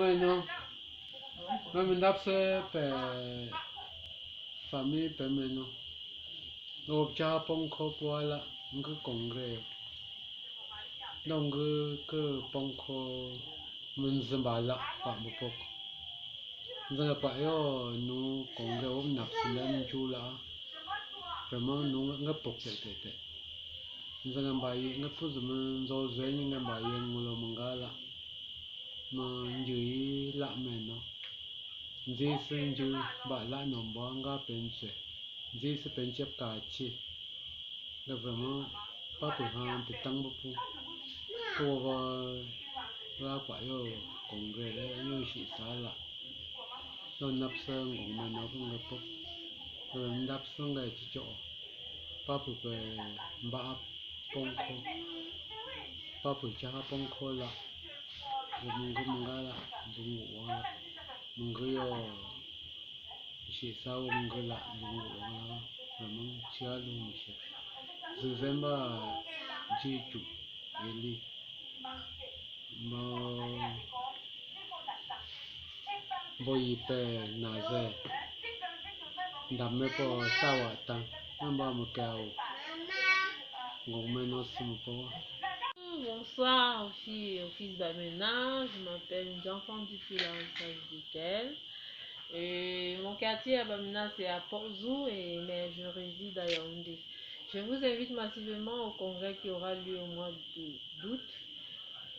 Pemeno, même d'abse famille Pemeno. Nous avons voilà un congrès. Donc que ponko munzambala pak bupok. Zanga pak yo nu congrès om nap silan chula. Vraiment nu ngapok tete. Zanga bayi ngapus menzo zen ngabayi ngulo mangala. Menjui la meno. Jisen ju ba la nombo nga pense. Jisen pense kachi. Là vraiment pas pour han de tăng bu pour ra quả yo congrès đấy yo chỉ xả là nó nắp sơn của mình nó cũng ngập bốc rồi nắp sơn này chỉ chỗ pas pour về ba bông khô pas pour cha bông khô là rồi mình cũng ngã là dùng ngủ là mình cứ yo chỉ sao mình cứ lại dùng ngủ là rồi mình chia luôn mình Zuzemba Jitu Eli Boyipe Naze Damepo Sawatan Namba Mukao Gomeno Simpo. Bonsoir aux fils d'Amena, je m'appelle Jean-François Dupulance duquel. Et mon quartier à Bamena c'est à Port-Zou, mais je réside à Yaoundé. Je vous invite massivement au congrès qui aura lieu au mois d'août.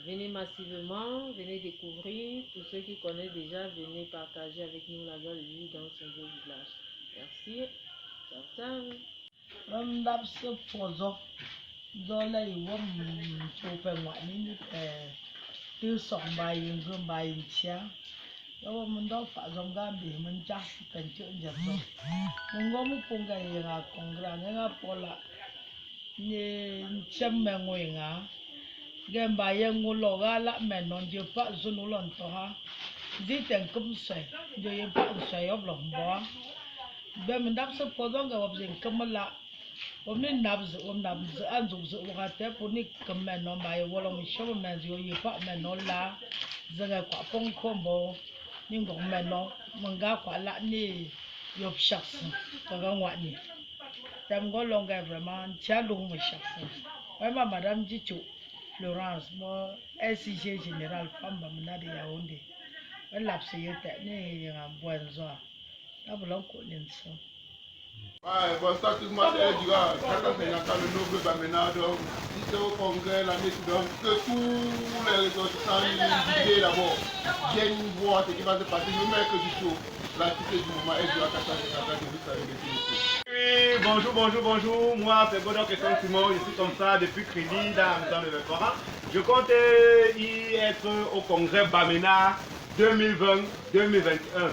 Venez massivement, venez découvrir. Pour ceux qui connaissent déjà, venez partager avec nous la joie de vivre dans ce beau village. Merci. Ciao, ciao. Yo mun do fa zom gambi mun jas pen chu njazo mun go mu punga ira kongra nga pola ni chemme ngoinga gemba yengu loga la menon je pa zunulon to ha ziten kum sai je ye pa sai ob lo mbo be mun dap so podonga ob zin kamala ob ni nabz ob nabz anzu zo wa te puni kameno ba ye wolo mi show men yo ye pa menon la zanga kwa pong kombo ni ngong meno manga kwa la ni yop shaks ka ngwani tam go longa vraiment tia lu mo shaks vraiment madame Jitu Florence mo SCG général femme bamna de Yaoundé la psiyete ni nga bwenzo abulon ko ninso. Ouais, bon, ça, tout le monde est du gars, chacun fait le nouveau Bamena, donc, si c'est au congrès, l'année suivante, que tous les ressortissants d'idées d'abord viennent voir ce qui va se passer, le mercredi chaud, la cité du moment est du Oui, bonjour, moi c'est Godon Kesson Simon, je suis comme ça depuis crédit dans le restaurant. Je compte y être au congrès Bamena 2020-2021,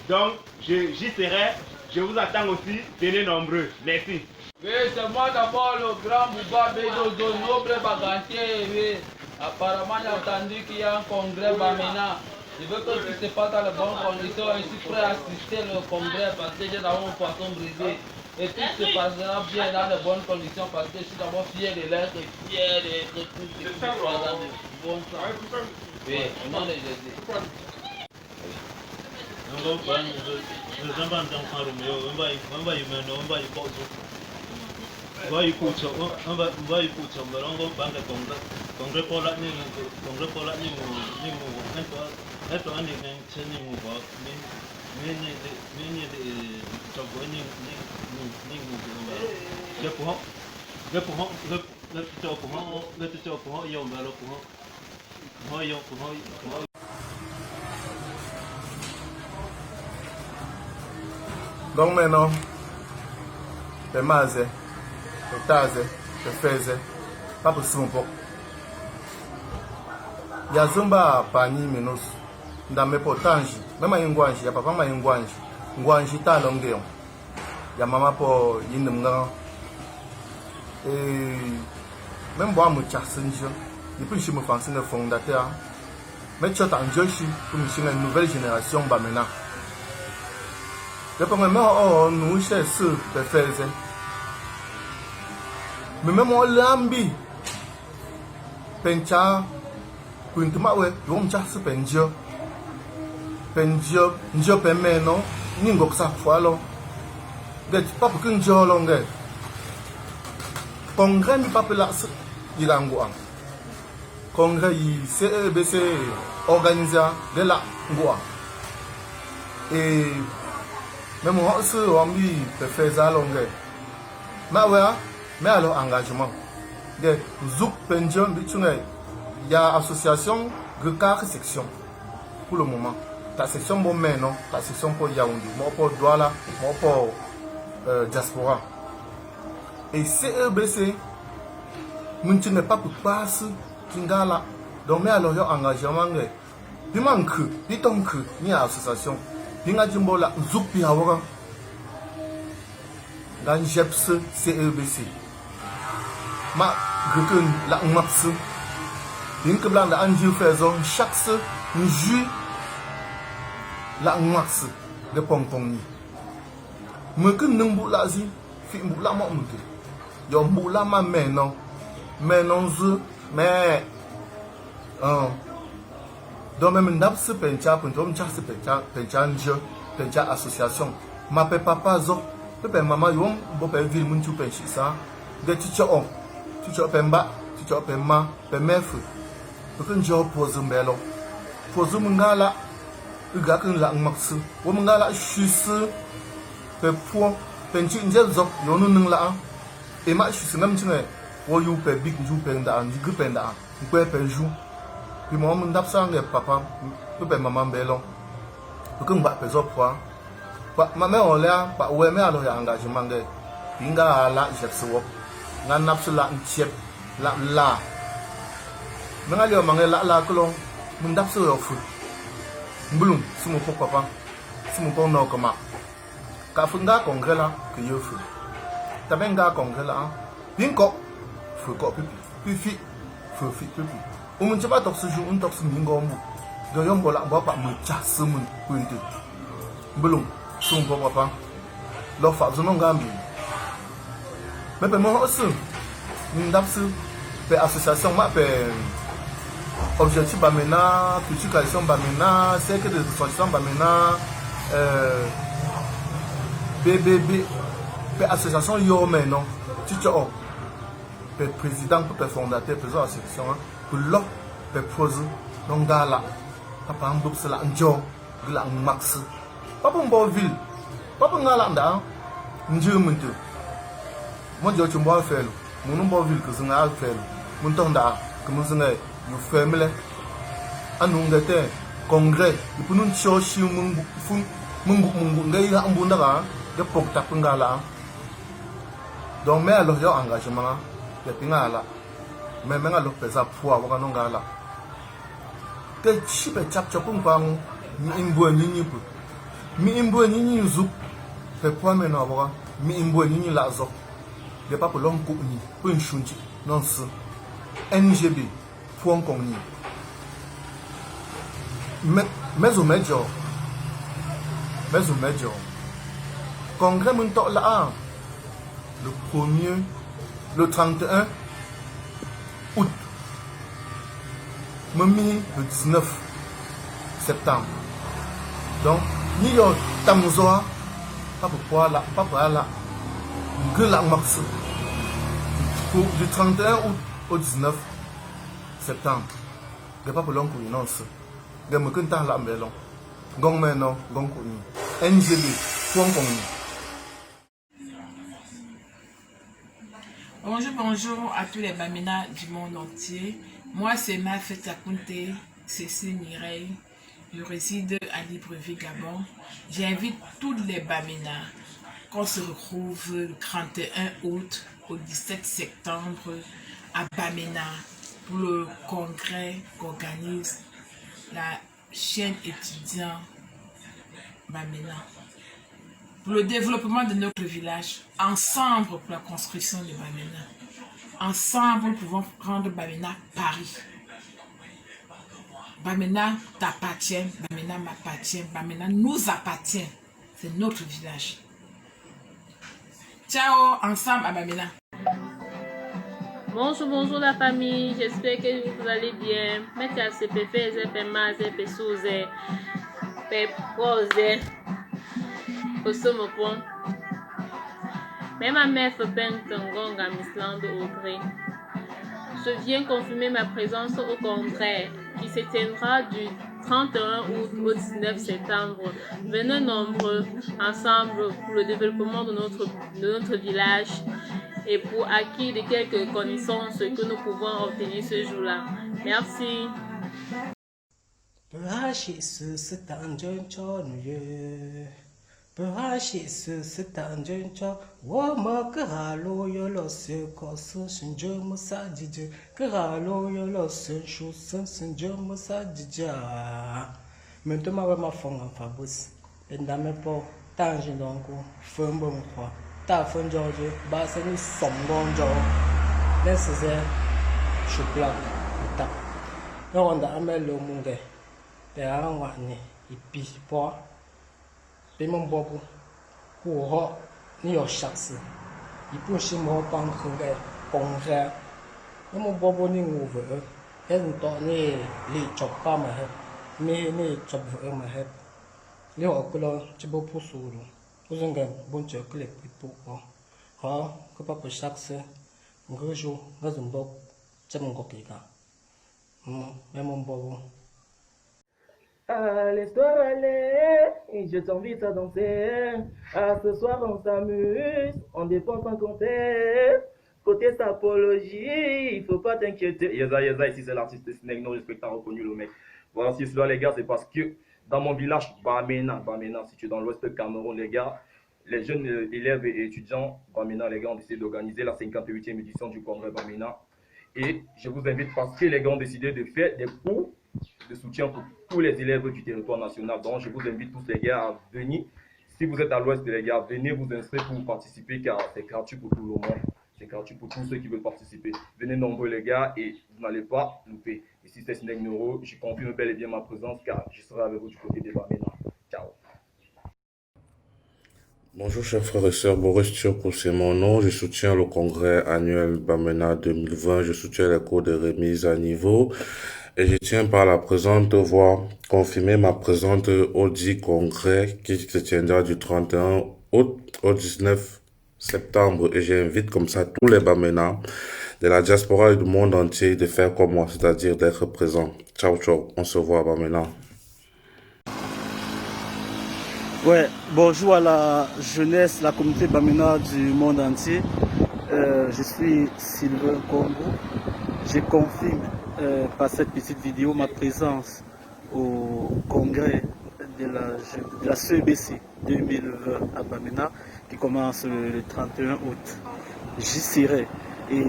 donc j'y serai. Je vous attends aussi, venez nombreux. Merci. Oui, c'est moi d'abord le grand Bouba Bédodo, noble bagantier. Oui. Apparemment, j'ai entendu qu'il y a un congrès Bamena. Je veux que tout se passe dans les bonnes conditions. Je suis prêt à assister au congrès parce que j'ai d'abord mon poisson brisé. Et tout se passera bien dans les bonnes conditions parce que je suis d'abord fier de l'être, fier d'être tout ce qui est dans de bon sens. Oui, au nom de Jésus. Donc maintenant, les mazes, les tazes, les fezes, pas possible pour. Il y a Zumba Pani Menos, dans mes potanges, même à Yungwanji, il y a papa ma Yungwanji, Yungwanji ta longueur. Il y a maman pour Yinumgan. Et même moi, je suis et puis je me fais un fondateur. Mais tu as un Joshi pour une nouvelle génération Bamena. Le premier mot, nous sommes ceux qui font. Mais même on l'ambi. Pencha, Quintuma, we, Yom Chas Penjo. pendio njo pemeno ni ngok sa fwalo get papa kun jolo nge congrès mi papa la irango am congrès yi CEBC organisé de la ngoa et même on se rambi pe faire ça longue ma ouais mais alors engagement de zouk pendio bitune ya association de 4 sections pour le moment. Ta section bon mais non, ta section pour Yaoundé, moi pour Douala, moi pour diaspora. Et CEBC, nous ne pas pour passer Kingala. Donc mais alors il y a engagement il manque, il tombe ni association, il y a du la zoupi awara. Dans JEPS CEBC. Ma grekun la maps. Il y a un jour faisant chaque jour la max de pong-pong. Je suis un peu là, je suis un peu là, je suis un peu là, mais non, mais donc même dans ce pencha, pencha association, ma papa zo, papa maman yom, papa ville munchu penchi ça, de ticho pemba, ticho pemma, pemef, parce que je pose un belo, pose un gala. Ugakin la max, woman la shus, pe point, penchi injezok, yonu la, et ma shus même tine, wo you pe big ju penda, and you penda, you pe jou. Puis moi, mon dapsang et papa, pe maman belon, vous comme bat peso poids. Ma mère on l'a, pas ouais, mais alors il y a engagement de pinga la jepswop, nan napsula nchep, la. Mais allez, on la colon, mon dapsu au foot. Mbulum, si mon papa, si mon père n'a comment. Quand on a congrès là, que je fais. T'as bien un congrès là, bingo, faut quoi pipi, pipi. On ne sait pas toxer jour, on toxe mingo. Donc on va là, on va pas me chasser mon pointe. Mbulum, si mon papa, leur fa zone gambi. Mais pour moi aussi, une dame sur l'association m'appelle. Objectif Bamena, culture Bamena, cercle de association Bamena, BBB, association Yomé, non, Ticho, président, fondateur, président de l'association, pour l'autre, projet, donc là, papa, on doit se la enjoy, de la max. Papa, on va ville, papa, on a là, on dit, moi, je vais faire, mon nom va ville, que c'est un faire, mon temps d'art, comme c'est un you family anungate congrès pour nous chercher mungu ngai ambunda ga de pokta pingala donc mais alors yo engagement de pingala mais alors pesa poa wa ngala te chipe chap chapung pang mi imbo nyinyi pu mi imbo nyinyi zu pe poa me no wa mi imbo nyinyi la zo de pas pour l'homme ni pour une chunchi non ce NGB point qu'on mais au major congrès montant là le 31 août Mimi le 19 septembre donc ni yo tamzoa pas là gueule à max du 31 août au 19 septembre, de pas pour l'on connaisse, de me content la melon, gong meno, gong koni, NGB, point koni. Bonjour à tous les Bamena du monde entier. Moi c'est Mafet Akunte, Cécile Mireille. Je réside à Libreville, Gabon. J'invite tous les Bamena qu'on se retrouve le 31 août au 17 septembre à Bamena pour le congrès qu'organise la chaîne étudiant Bamena. Pour le développement de notre village, ensemble pour la construction de Bamena. Ensemble, nous pouvons rendre Bamena Paris. Bamena t'appartient, Bamena m'appartient, Bamena nous appartient. C'est notre village. Ciao, ensemble à Bamena. Bonjour la famille, j'espère que vous allez bien. Merci à CPF, ZPMA, ZPSOZ. Pep Rosé. Osomopon. Mais ma mère fait Pentongon à Misland Audrey. Je viens confirmer ma présence au congrès qui se tiendra du 31 août au 19 septembre. Venez nombreux ensemble pour le développement de notre village et pour acquis de quelques connaissances que nous pouvons obtenir ce jour-là. Merci. Maintenant, je vais faire un fabus. Et dans mes pots, tant que donc, fais un bon quoi. T'as fait un jour, bah, c'est une somme bon jour. Nécessaire, je plaque. Donc, on a amené le monde. Et on va aller. Et puis, pour. Et mon bobo. Pour. Ni au chasse. Il peut chez moi pas un congrès. Et mon bobo ni ouvert. Et on doit les chop pas ma head. Mais ni chop ma head. Les oculos, tu peux pour sourd. Vous en gagnez, bon Dieu, que les people. Ah, que pas pour chaque un jour, dans un bob, c'est mon coquillard. Mais mon bobo. Ah, l'histoire allait, et je t'invite à danser. Ah, ce soir on s'amuse, on dépense sans compter. Côté sapologie, il faut pas t'inquiéter. Yeza, ici c'est l'artiste Snake, non respectant reconnu le mec. Voilà, si cela les gars, c'est parce que dans mon village, Bamena, situé dans l'ouest de Cameroun, les gars, les jeunes élèves et étudiants, Bamena, les gars, ont décidé d'organiser la 58e édition du congrès Bamena. Et je vous invite parce que les gars ont décidé de faire des cours de soutien pour tous les élèves du territoire national. Donc, je vous invite tous les gars à venir. Si vous êtes à l'ouest, les gars, venez vous inscrire pour participer car c'est gratuit pour tout le monde. C'est gratuit pour tous ceux qui veulent participer. Venez nombreux, les gars, et vous n'allez pas louper. Ici, c'est Snake Neuro. Je confirme bel et bien ma présence car je serai avec vous du côté des Bamena. Ciao. Bonjour chers frères et sœurs, Boris Turco c'est mon nom, je soutiens le congrès annuel Bamena 2020, je soutiens les cours de remise à niveau et je tiens par la présente voix confirmer ma présence au dit congrès qui se tiendra du 31 août au 19 septembre et j'invite comme ça tous les Bamena de la diaspora et du monde entier de faire comme moi, c'est-à-dire d'être présents. Ciao, ciao, on se voit à Bamena. Ouais, bonjour à la jeunesse, la communauté Bamena du monde entier. Je suis Sylvain Congo. Je confirme par cette petite vidéo ma présence au congrès de la CEBC 2020 à Bamena qui commence le 31 août. J'y serai et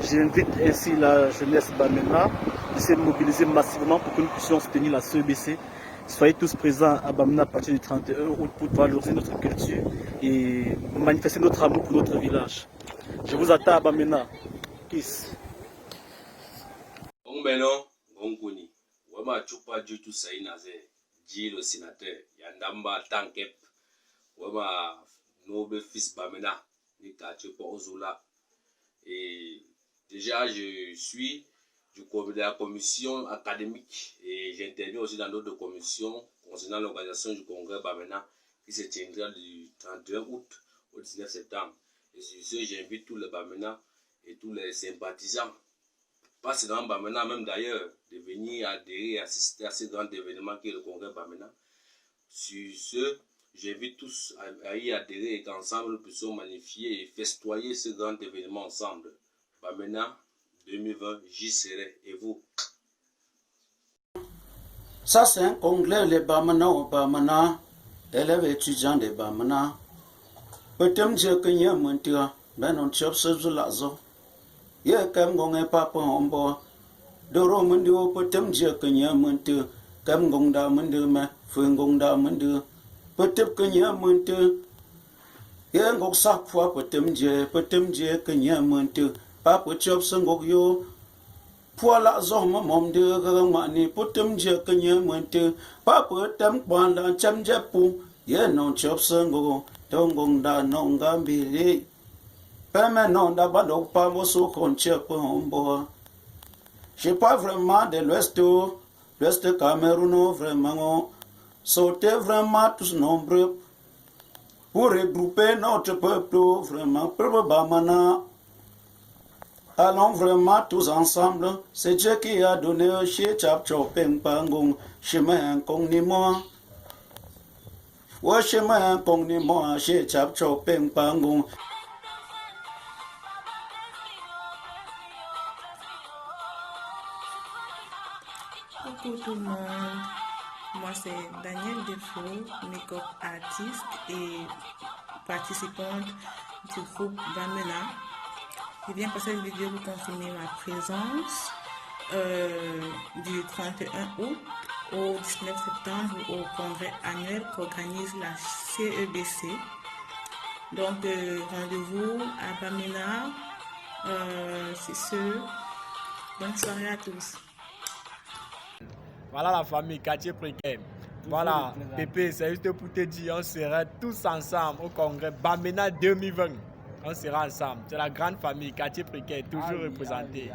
j'invite ainsi la jeunesse Bamena de se mobiliser massivement pour que nous puissions soutenir la CEBC. Soyez tous présents à Bamena à partir du 31 août pour valoriser notre culture et manifester notre amour pour notre village. Je vous attends à Bamena. Peace. Ombeno, Gonkuni, Wama Chupa Jutu Sainaze, Ji le sénateur, Yandamba Tankep, Wama Noble Fils Bamena, Nikache Ozula. Et déjà, je suis de la commission académique et j'interviens aussi dans d'autres commissions concernant l'organisation du congrès Bamena qui se tiendra du 31 août au 19 septembre. Et sur ce, j'invite tous les Bamena et tous les sympathisants, pas seulement Bamena, même d'ailleurs, de venir adhérer et assister à ce grand événement qui est le congrès Bamena. Sur ce, j'invite tous à y adhérer et qu'ensemble nous puissions magnifier et festoyer ce grand événement ensemble. Bamena 2020, j'y serai. Et vous? Ça, c'est un congrès, les Bamena au Bamena, élèves étudiants de Bamena. Peut-être que y a un peu, ben on tient ce jour-là. Il y a quand même un papa en bas. De Roman de peut-être que y a un peu, comme Gonda Mende, Fungonda Mende. Peut-être que y a un peu. Il y a un sac fois, peut-être que y a un peu. Papa chop sangok yo poala zoma mom de gangmani putem je kenya mente papa tam kwanda cham japu ye non chop sango tongong da nonga mbili peme non da bado pa moso konche pombo. Je pas vraiment de l'ouest Cameroun vraiment Sautez vraiment tous nombreux pour regrouper notre peuple, vraiment, peuple Bamana. Allons vraiment tous ensemble. C'est Dieu qui a donné chez Chap Chopin Pangong, chemin Kong ni moi. Ouais, chemin Kong ni moi, chez Chap Chopin Pangong. Coucou tout le monde, moi c'est Daniel Defoe, make-up artiste et participante du groupe Bamena. Je viens passer cette vidéo pour confirmer ma présence du 31 août au 19 septembre au congrès annuel qu'organise la CEBC. Donc rendez-vous à Bamena, c'est ce. Bonne soirée à tous. Voilà la famille, quartier précaire. Voilà, Pépé, c'est juste pour te dire, on sera tous ensemble au congrès Bamena 2020. On sera ensemble. C'est la grande famille, quartier précaire, toujours représentée.